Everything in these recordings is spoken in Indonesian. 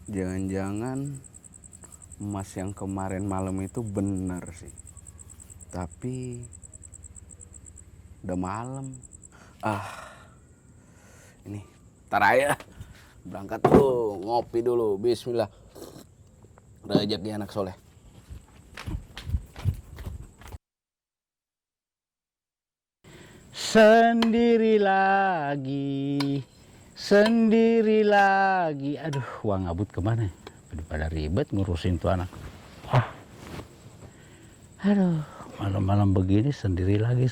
Jangan-jangan emas yang kemarin malam itu bener sih. Tapi udah malam. Ini ntar aja berangkat dulu, ngopi dulu. Bismillah. Rezeki anak soleh. Sendiri lagi. Aduh, uang ngabut kemana? Daripada ribet ngurusin tuh anak. Aduh, malam-malam begini sendiri lagi.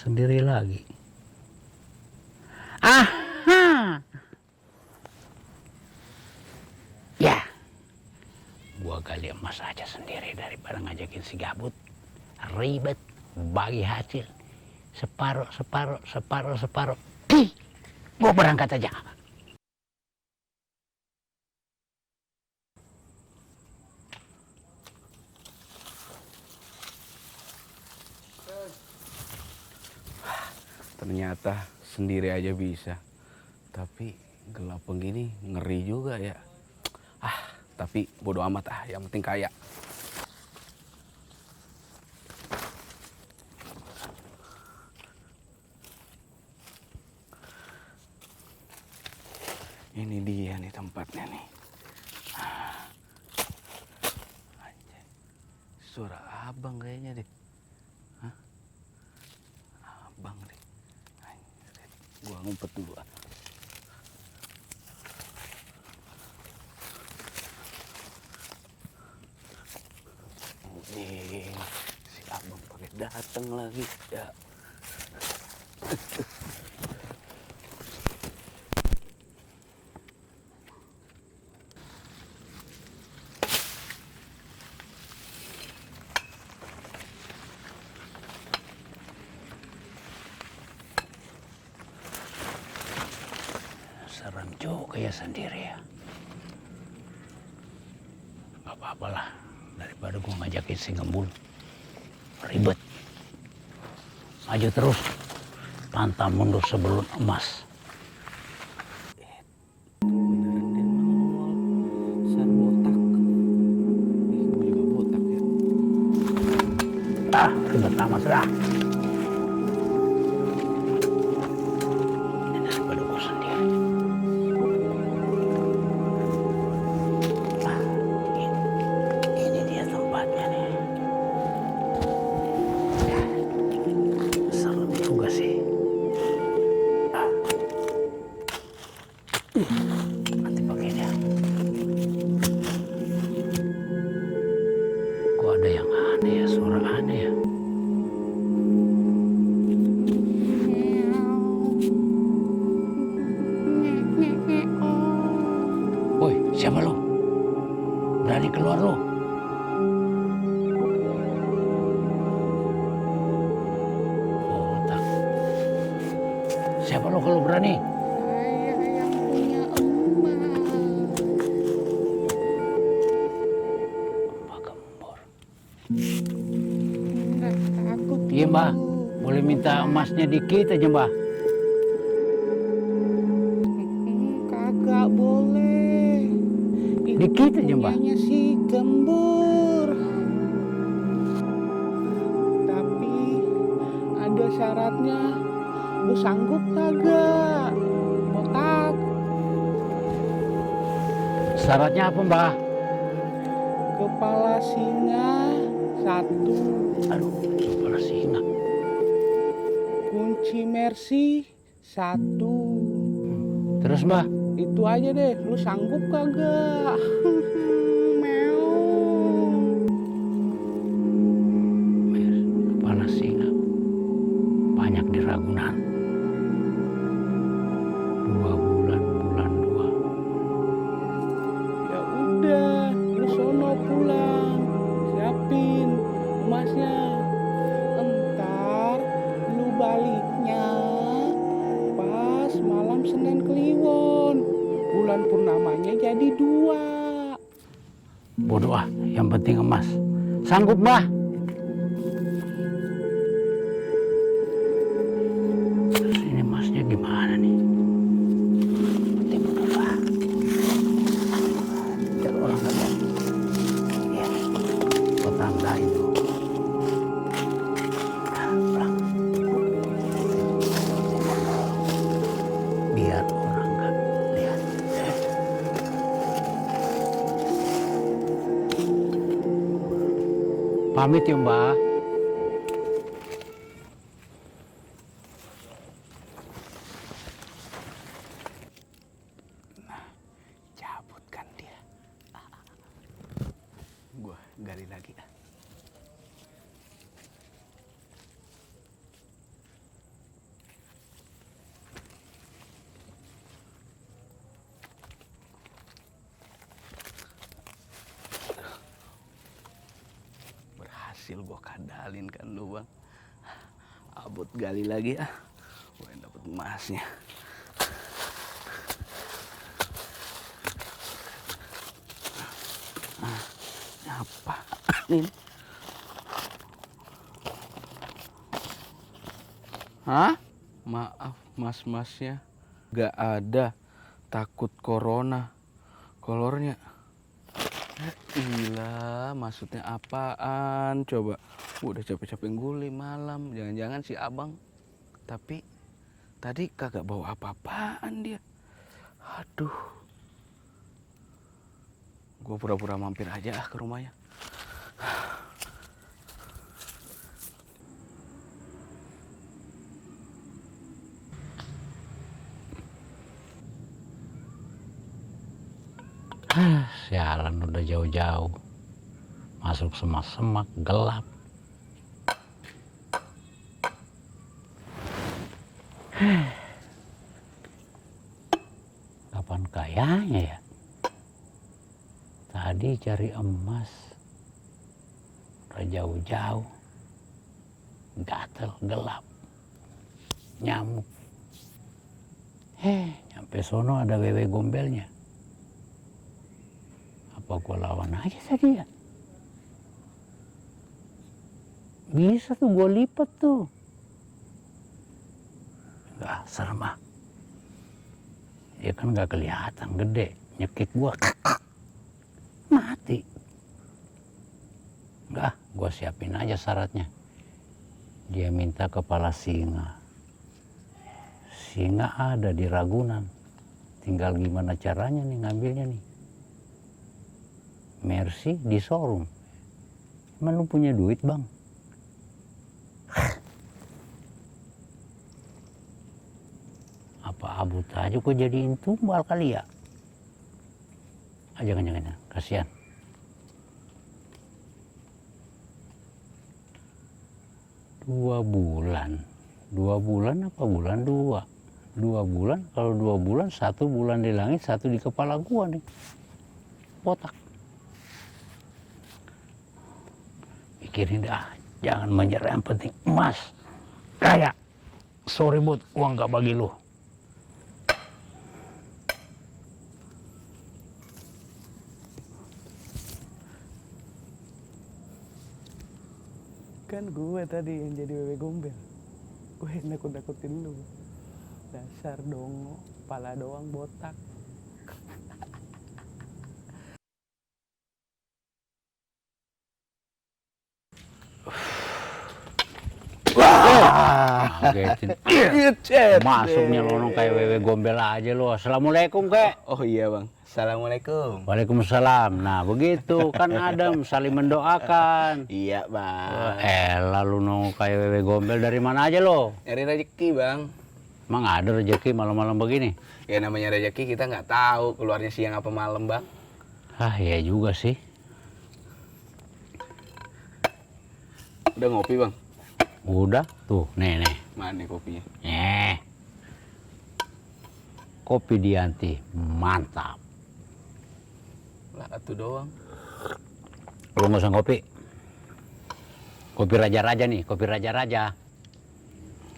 Ya, gua gali emas aja sendiri daripada ngajakin si gabut. Ribet, bagi hasil. Separuh. Gua berangkat aja. Ternyata sendiri aja bisa. Tapi gelap begini ngeri juga ya. Tapi bodo amat yang penting kaya. Ini dia nih tempatnya nih. Anjay. Suara abang kayaknya deh. Abang deh. Anjay. Gua ngumpet dulu. Nih, si abang pakai datang lagi ya. Serem juga ya sendiri ya. Gak apa-apalah, daripada gua ngajakin si Ngembul. Ribet. Maju terus, pantang mundur sebelum emas. Beneran dia nongol. Besar botak. Ih, gue juga botak ya. Ribet amat dah. Daripada gua sendiri. Ini dia tempatnya nih. Serem juga sih. Nanti pakai dia. Kok ada yang aneh ya, suara aneh ya. Woi, siapa lo? Berani keluar lo? Botak. Siapa lo kalau berani? Saya yang punya emas. Mbak Gembor. Nggak takut. Iya mbak, Bu. boleh minta emasnya dikit aja mbak. Kagak boleh. Itu Dikit aja, Mbak. punyanya si Gembur. Tapi ada syaratnya. Lu sanggup kagak? Botak. Syaratnya apa mbak? Kepala singa 1. Aduh, kepala singa. Kunci Mercy 1. Terus mbak? Itu aja deh, lu sanggup kagak? Meong. Kepala singa. Banyak di Ragunan. 2 bulan, bulan 2. Ya udah, lu sono pulang, siapin emasnya. Entar lu baliknya pas malam Senin Kliwon. Bulan purnamanya jadi 2. Bodoh yang penting emas. Sanggup mbak? Terus ini emasnya gimana nih? Penting bener lah. Biar orang nggak Pamit ya Mbak. Cabut kan dia. Gua gali lagi. Berhasil gua kadalin kan lu bang. Abut gali lagi ah. Gua yang dapet emasnya. Apa ini? Hah? Maaf mas-masnya. Gak ada. Takut corona. Kolornya. Gila, maksudnya apaan? Coba. Udah capek-capek guli malam. Jangan-jangan si abang. Tapi tadi kagak bawa apa-apaan dia. Aduh. Gue pura-pura mampir aja ke rumahnya. Sialan udah jauh-jauh. Masuk semak-semak, gelap. Kapan kayanya ya? Tadi cari emas. Udah jauh-jauh. Gatel, gelap. Nyamuk. Nyampe sono ada wewe gombelnya. Apa gua lawan aja tadi ya? Bisa tuh gua lipat tuh. Enggak, serem ah. Ya kan nggak kelihatan gede. Nyekik gua. Mati. Enggak, gua siapin aja syaratnya. Dia minta kepala singa. Singa ada di Ragunan. Tinggal gimana caranya nih ngambilnya nih. Mercy di showroom. Emang lu punya duit bang? Apa abut aja kok jadiin tumbal kali ya? Jangan, kasihan. Dua bulan apa bulan dua? 2 bulan, kalau 2 bulan, 1 bulan di langit, 1 di kepala gua nih. Botak. Pikirin dah, jangan menyerah, yang penting emas. Kayak, sorry bud, uang gak bagi lu. Kan gue tadi yang jadi wewe gombel. Gue yang nakut-nakutin lu. Dasar dongo, kepala doang botak. Masuk nyelonong kayak wewe gombel aja lu. Assalamualaikum kek. Oh iya bang. Assalamualaikum. Waalaikumsalam. Nah begitu kan Adam saling mendoakan. Iya bang. Lalu nongol kayak wewe gombel dari mana aja lo? Nyari rezeki bang. Emang ada rezeki malam-malam begini? Ya namanya rezeki kita nggak tahu keluarnya siang apa malam bang. Ah iya juga sih. Udah ngopi bang? Udah tuh nih. Mana nih kopinya? Kopi Dianti mantap. Lah itu doang. Lu nggak usah kopi. Kopi raja-raja nih, kopi raja-raja.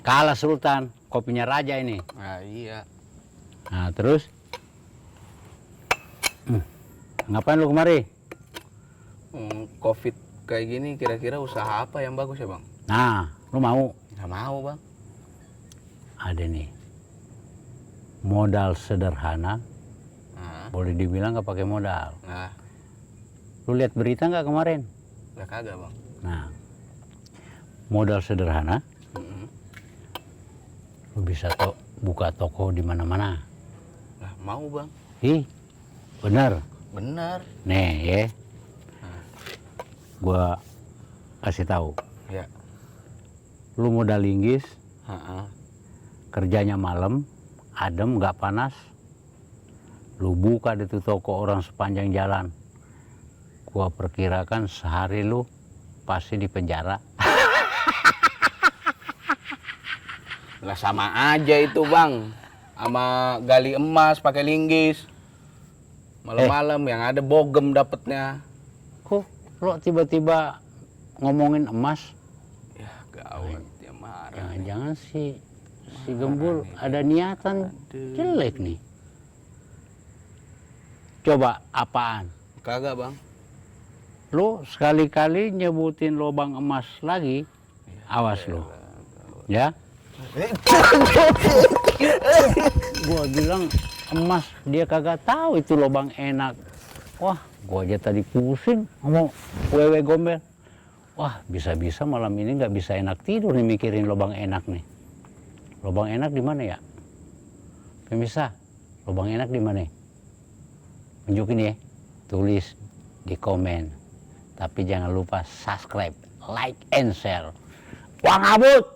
Kalah Sultan, kopinya raja ini. Ah iya. Nah terus, ngapain lu kemari? Covid kayak gini kira-kira usaha apa yang bagus ya bang? Nah, lu mau? Nggak mau bang. Ada nih, modal sederhana. Boleh dibilang nggak pakai modal. Nah, lu lihat berita nggak kemarin? nggak kagak bang. Nah, modal sederhana. Lu bisa buka toko di mana-mana. Lah mau bang. Ih, bener. Bener. Nih ya, gua kasih tahu. Ya. Lu modal linggis, Ha-ha. kerjanya malam, adem, nggak panas. Lu buka di tuh toko orang sepanjang jalan. Gua perkirakan sehari lu pasti di penjara. Lah sama aja itu bang, sama gali emas pakai linggis. Malam-malam yang ada bogem dapetnya. Kok lo tiba-tiba ngomongin emas? Ya gawat dia marah. Jangan-jangan si Gembul ada niatan jelek nih. Coba apaan? Kagak bang. Lo sekali-kali nyebutin lubang emas lagi, awas lo. Ya? Gua bilang emas, dia kagak tahu itu lubang enak. Wah, gua aja tadi pusing ngomong wewe gombel. Wah, bisa-bisa malam ini nggak bisa enak tidur nih mikirin lubang enak nih. Lubang enak di mana ya? Pemirsa, lubang enak di mana? Tunjukin ya, tulis di komen. Tapi jangan lupa subscribe, like, and share. Wah ngabut!